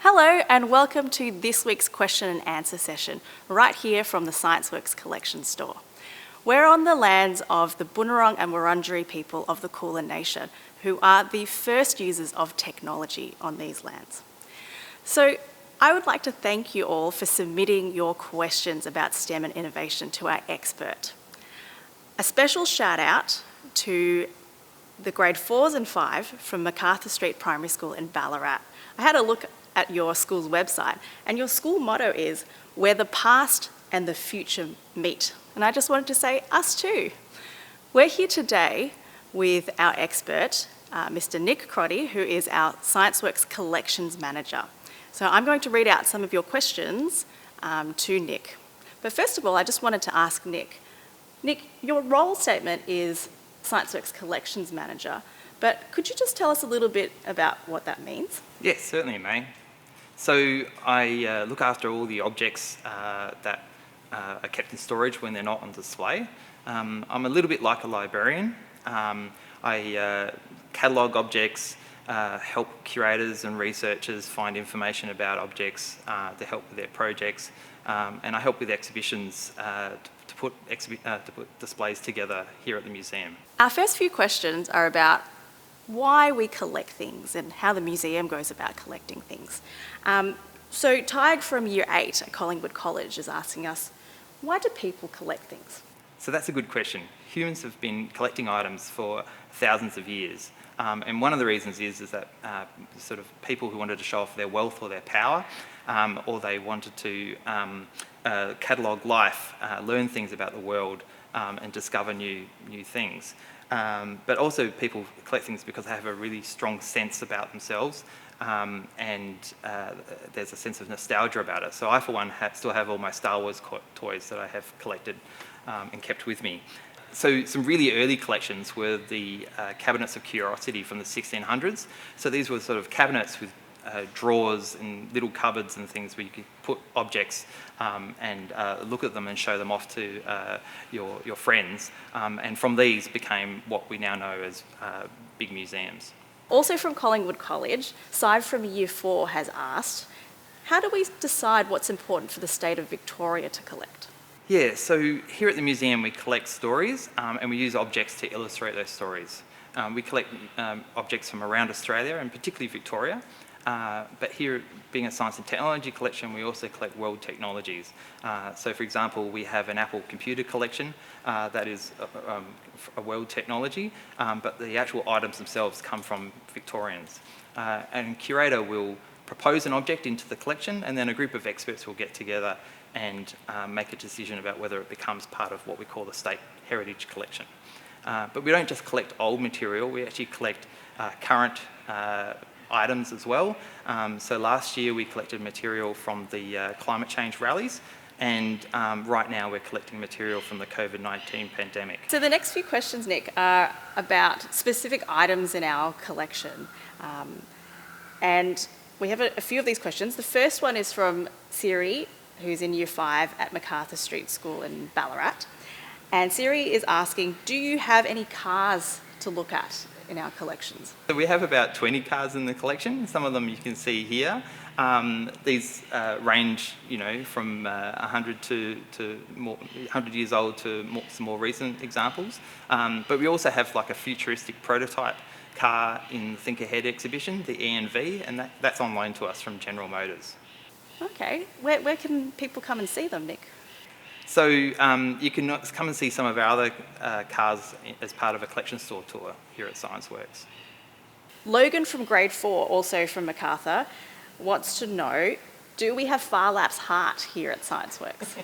Hello and welcome to this week's question and answer session, right here from the ScienceWorks Collection Store. We're on the lands of the Bunurong and Wurundjeri people of the Kulin Nation, who are the first users of technology on these lands. So I would like to thank you all for submitting your questions about STEM and innovation to our expert. A special shout out to the grade 4s and 5 from MacArthur Street Primary School in Ballarat. I had a look at your school's website, and your school motto is, "Where the past and the future meet." And I just wanted to say, us too. We're here today with our expert, Mr. Nick Crotty, who is our ScienceWorks Collections Manager. So I'm going to read out some of your questions to Nick. But first of all, I just wanted to ask Nick, your role statement is ScienceWorks Collections Manager, but could you just tell us a little bit about what that means? Yes, certainly, May. So I look after all the objects that are kept in storage when they're not on display. I'm a little bit like a librarian. I catalogue objects, help curators and researchers find information about objects to help with their projects, and I help with exhibitions to put displays together here at the museum. Our first few questions are about why we collect things and how the museum goes about collecting things. So Tig from Year 8 at Collingwood College is asking us, why do people collect things? So that's a good question. Humans have been collecting items for thousands of years. And one of the reasons is that sort of people who wanted to show off their wealth or their power, or they wanted to catalogue life, learn things about the world, and discover new things. But also people collect things because they have a really strong sense about themselves, and there's a sense of nostalgia about it. So I, for one, still have all my Star Wars toys that I have collected and kept with me. So some really early collections were the cabinets of curiosity from the 1600s. So these were sort of cabinets with drawers and little cupboards and things where you could put objects and look at them and show them off to your friends. And from these became what we now know as big museums. Also from Collingwood College, Cy from Year 4 has asked, how do we decide what's important for the state of Victoria to collect? Yeah, so here at the museum we collect stories and we use objects to illustrate those stories. We collect objects from around Australia and particularly Victoria. But here, being a science and technology collection, we also collect world technologies. So for example, we have an Apple computer collection that is a world technology, but the actual items themselves come from Victorians. And a curator will propose an object into the collection, and then a group of experts will get together and make a decision about whether it becomes part of what we call the State Heritage Collection. But we don't just collect old material, we actually collect current items as well. So last year we collected material from the climate change rallies, and right now we're collecting material from the COVID-19 pandemic. So the next few questions, Nick, are about specific items in our collection. And we have a few of these questions. The first one is from Siri, who's in Year 5 at MacArthur Street School in Ballarat. And Siri is asking, do you have any cars to look at in our collections? So we have about 20 cars in the collection. Some of them you can see here. These range, from 100 to more, 100 years old to some more recent examples. But we also have like a futuristic prototype car in the Think Ahead exhibition, the ENV, and that's on loan to us from General Motors. Okay, where can people come and see them, Nick? So you can come and see some of our other cars as part of a collection store tour here at ScienceWorks. Logan from grade 4, also from MacArthur, wants to know, do we have Phar Lap's heart here at ScienceWorks?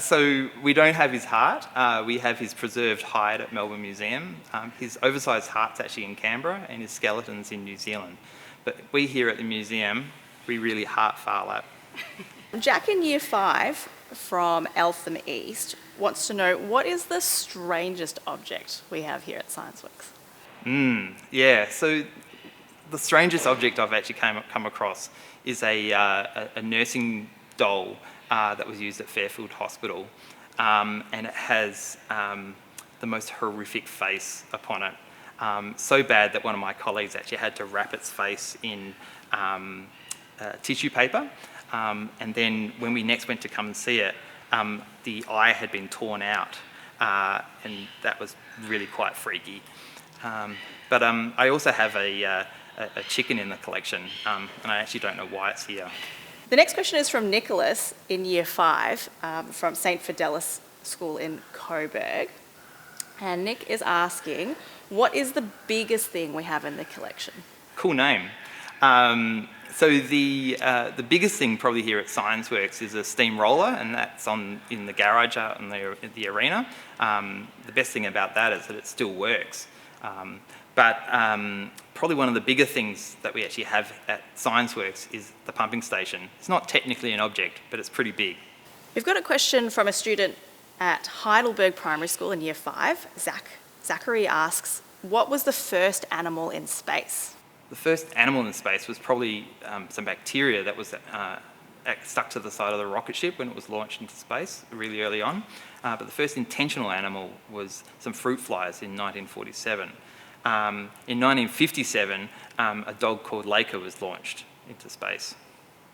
So we don't have his heart. We have his preserved hide at Melbourne Museum. His oversized heart's actually in Canberra and his skeleton's in New Zealand. But we here at the museum, we really heart Phar Lap. Jack in Year 5 from Eltham East wants to know, what is the strangest object we have here at ScienceWorks? Yeah, so the strangest object I've actually come across is a nursing doll that was used at Fairfield Hospital, and it has the most horrific face upon it. So bad that one of my colleagues actually had to wrap its face in tissue paper. And then when we next went to come and see it, the eye had been torn out, and that was really quite freaky. But I also have a chicken in the collection, and I actually don't know why it's here. The next question is from Nicholas in Year 5 from St Fidelis School in Coburg. And Nick is asking, what is the biggest thing we have in the collection? Cool name. So the biggest thing probably here at ScienceWorks is a steam roller, and that's in the garage out in the arena. The best thing about that is that it still works. But probably one of the bigger things that we actually have at ScienceWorks is the pumping station. It's not technically an object, but it's pretty big. We've got a question from a student at Heidelberg Primary School in Year 5. Zachary asks, what was the first animal in space? The first animal in space was probably some bacteria that was stuck to the side of the rocket ship when it was launched into space really early on. But the first intentional animal was some fruit flies in 1947. In 1957, a dog called Laker was launched into space.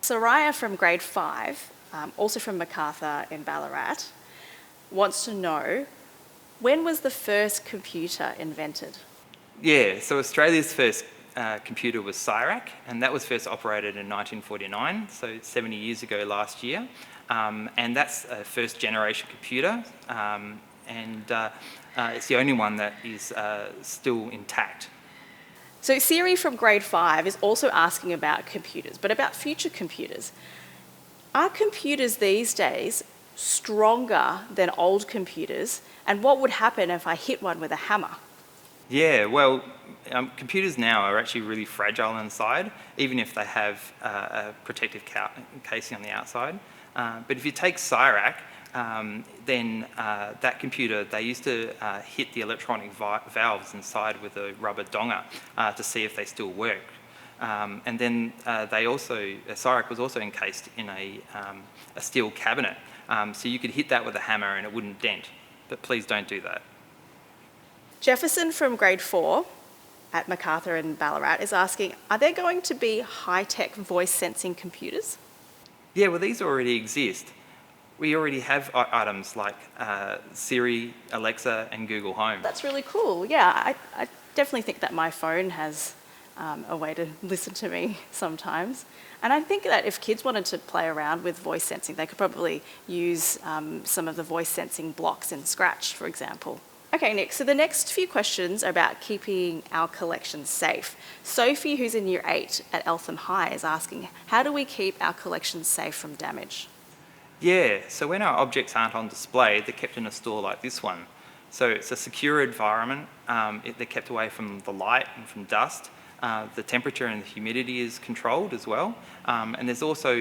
Soraya from grade 5, also from MacArthur in Ballarat, wants to know, when was the first computer invented? Yeah, so Australia's first computer was CIRAC, and that was first operated in 1949, so 70 years ago last year. And that's a first generation computer, and it's the only one that is still intact. So Siri from grade 5 is also asking about computers, but about future computers. Are computers these days stronger than old computers, and what would happen if I hit one with a hammer? Yeah, well, computers now are actually really fragile inside, even if they have a protective casing on the outside. But if you take CIRAC, then that computer, they used to hit the electronic valves inside with a rubber donger to see if they still work. And then CIRAC was also encased in a steel cabinet. So you could hit that with a hammer and it wouldn't dent. But please don't do that. Jefferson from grade 4 at MacArthur in Ballarat is asking, are there going to be high-tech voice sensing computers? Yeah, well, these already exist. We already have items like Siri, Alexa, and Google Home. That's really cool. Yeah, I definitely think that my phone has a way to listen to me sometimes. And I think that if kids wanted to play around with voice sensing, they could probably use some of the voice sensing blocks in Scratch, for example. Okay, Nick, so the next few questions are about keeping our collection safe. Sophie, who's in Year 8 at Eltham High, is asking, how do we keep our collection safe from damage? Yeah, so when our objects aren't on display, they're kept in a store like this one. So it's a secure environment. They're kept away from the light and from dust. The temperature and the humidity is controlled as well. And there's also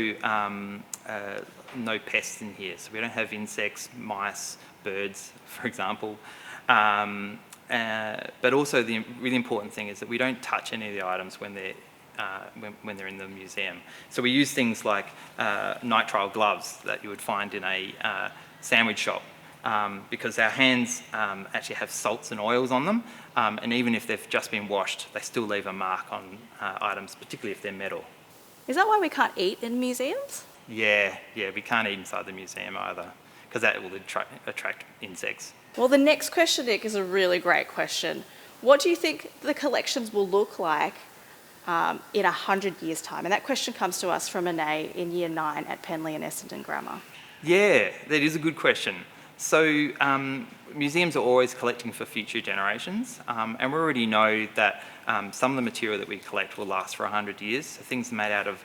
no pests in here. So we don't have insects, mice, birds, for example. But also the really important thing is that we don't touch any of the items when they're in the museum. So we use things like nitrile gloves that you would find in a sandwich shop, because our hands actually have salts and oils on them, and even if they've just been washed, they still leave a mark on items, particularly if they're metal. Is that why we can't eat in museums? Yeah, we can't eat inside the museum either, because that will attract insects. Well, the next question, Nick, is a really great question. What do you think the collections will look like in 100 years' time? And that question comes to us from Anae in Year 9 at Penley and Essendon Grammar. Yeah, that is a good question. So museums are always collecting for future generations, and we already know that some of the material that we collect will last for 100 years. So things made out of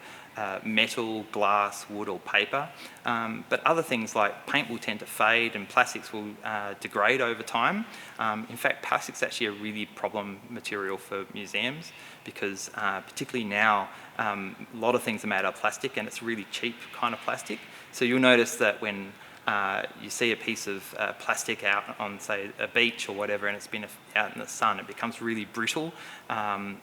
metal, glass, wood or paper. But other things like paint will tend to fade and plastics will degrade over time. In fact, plastic's actually a really problem material for museums because particularly now, a lot of things are made out of plastic and it's really cheap kind of plastic. So you'll notice that when you see a piece of plastic out on, say, a beach or whatever, and it's been out in the sun, it becomes really brittle and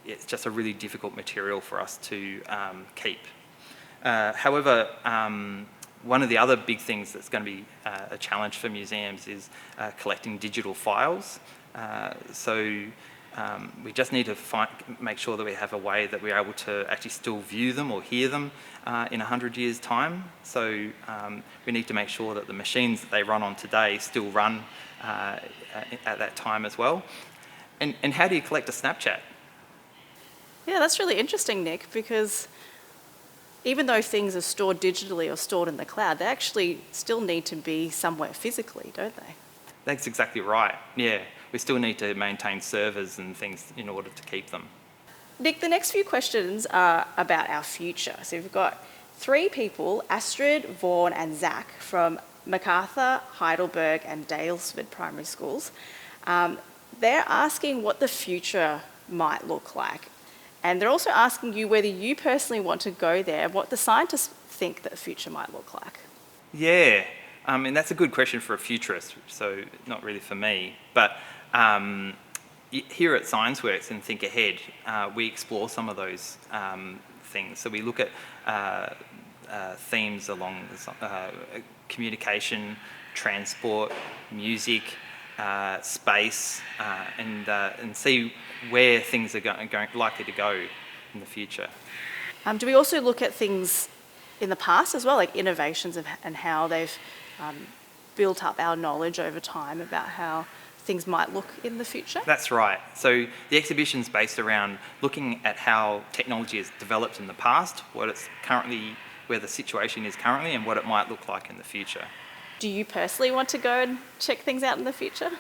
it's just a really difficult material for us to keep. However, one of the other big things that's going to be a challenge for museums is collecting digital files. So We just need to make sure that we have a way that we're able to actually still view them or hear them in 100 years' time. So we need to make sure that the machines that they run on today still run at that time as well. And how do you collect a Snapchat? Yeah, that's really interesting, Nick, because even though things are stored digitally or stored in the cloud, they actually still need to be somewhere physically, don't they? That's exactly right, yeah. We still need to maintain servers and things in order to keep them. Nick, the next few questions are about our future. So we've got 3 people, Astrid, Vaughan and Zach, from MacArthur, Heidelberg and Daylesford primary schools. They're asking what the future might look like. And they're also asking you whether you personally want to go there, what the scientists think that the future might look like. Yeah, and that's a good question for a futurist, so not really for me. But here at ScienceWorks and Think Ahead, we explore some of those things. So we look at themes along communication, transport, music, space, and see where things are likely to go in the future. Do we also look at things in the past as well, like innovations and how they've built up our knowledge over time about how things might look in the future? That's right. So the exhibition's based around looking at how technology has developed in the past, what it's currently, where the situation is currently, and what it might look like in the future. Do you personally want to go and check things out in the future?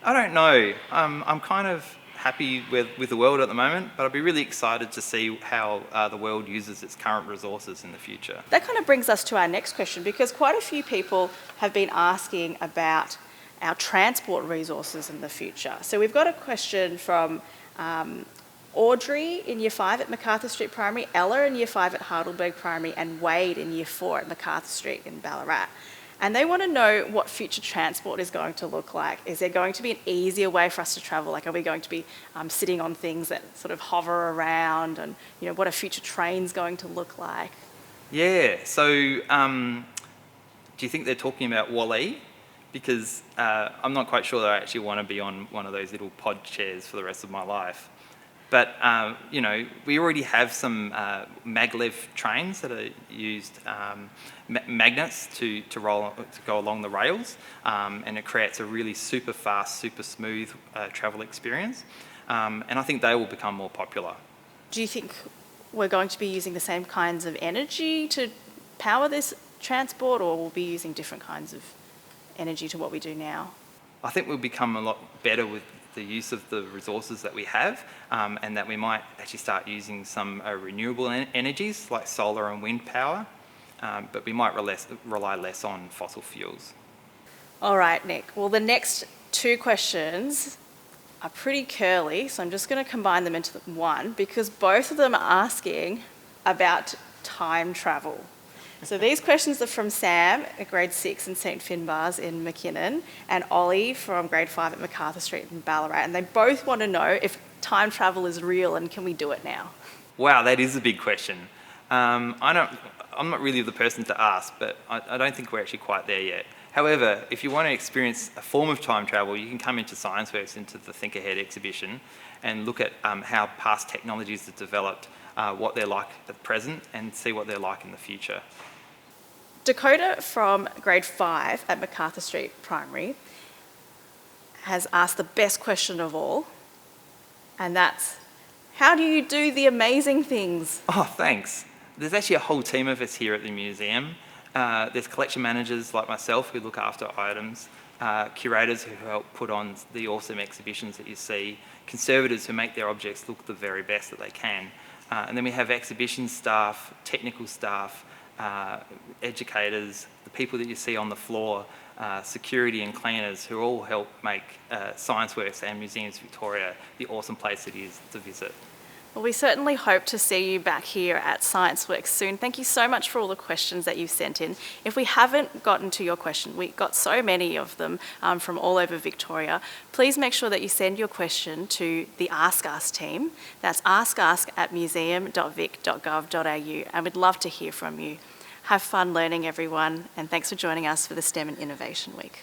I don't know. I'm kind of happy with the world at the moment, but I'd be really excited to see how the world uses its current resources in the future. That kind of brings us to our next question, because quite a few people have been asking about our transport resources in the future. So we've got a question from Audrey in Year 5 at MacArthur Street Primary, Ella in Year 5 at Heidelberg Primary, and Wade in Year 4 at MacArthur Street in Ballarat. And they want to know what future transport is going to look like. Is there going to be an easier way for us to travel? Like, are we going to be sitting on things that sort of hover around? And, you know, what are future trains going to look like? Yeah, so do you think they're talking about Wall-E? Because I'm not quite sure that I actually want to be on one of those little pod chairs for the rest of my life. But, you know, we already have some maglev trains that are used magnets to go along the rails, and it creates a really super fast, super smooth travel experience. And I think they will become more popular. Do you think we're going to be using the same kinds of energy to power this transport, or we'll be using different kinds of energy to what we do now? I think we'll become a lot better with the use of the resources that we have, and that we might actually start using some renewable energies like solar and wind power, but we might rely less on fossil fuels. All right, Nick. Well, the next 2 questions are pretty curly, so I'm just going to combine them into one, because both of them are asking about time travel. So these questions are from Sam at grade 6 in St Finbarrs in McKinnon, and Ollie from grade 5 at MacArthur Street in Ballarat, and they both want to know if time travel is real and can we do it now? Wow, that is a big question. I'm not really the person to ask, but I don't think we're actually quite there yet. However, if you want to experience a form of time travel, you can come into ScienceWorks, into the Think Ahead exhibition, and look at how past technologies have developed, what they're like at present, and see what they're like in the future. Dakota from grade 5 at MacArthur Street Primary has asked the best question of all, and that's, how do you do the amazing things? Oh, thanks. There's actually a whole team of us here at the museum. There's collection managers like myself who look after items, curators who help put on the awesome exhibitions that you see, conservators who make their objects look the very best that they can. And then we have exhibition staff, technical staff, educators, the people that you see on the floor, security and cleaners, who all help make ScienceWorks and Museums Victoria the awesome place it is to visit. Well, we certainly hope to see you back here at ScienceWorks soon. Thank you so much for all the questions that you've sent in. If we haven't gotten to your question, we got so many of them from all over Victoria, please make sure that you send your question to the Ask Us team. That's askusk@museum.vic.gov.au, and we'd love to hear from you. Have fun learning, everyone, and thanks for joining us for the STEM and Innovation Week.